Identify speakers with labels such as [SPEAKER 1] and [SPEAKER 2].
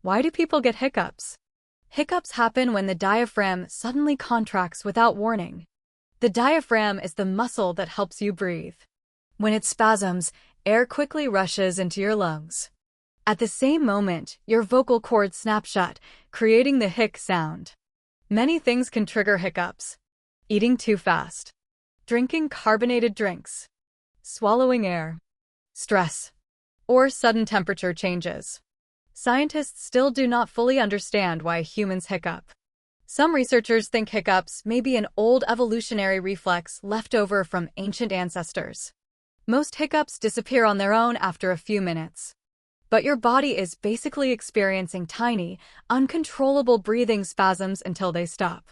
[SPEAKER 1] Why do people get hiccups? Hiccups happen when the diaphragm suddenly contracts without warning. The diaphragm is the muscle that helps you breathe. When it spasms, air quickly rushes into your lungs. At the same moment, your vocal cords snap shut, creating the hic sound. Many things can trigger hiccups. Eating too fast, drinking carbonated drinks, swallowing air, stress, or sudden temperature changes. Scientists still do not fully understand why humans hiccup. Some researchers think hiccups may be an old evolutionary reflex left over from ancient ancestors. Most hiccups disappear on their own after a few minutes. But your body is basically experiencing tiny, uncontrollable breathing spasms until they stop.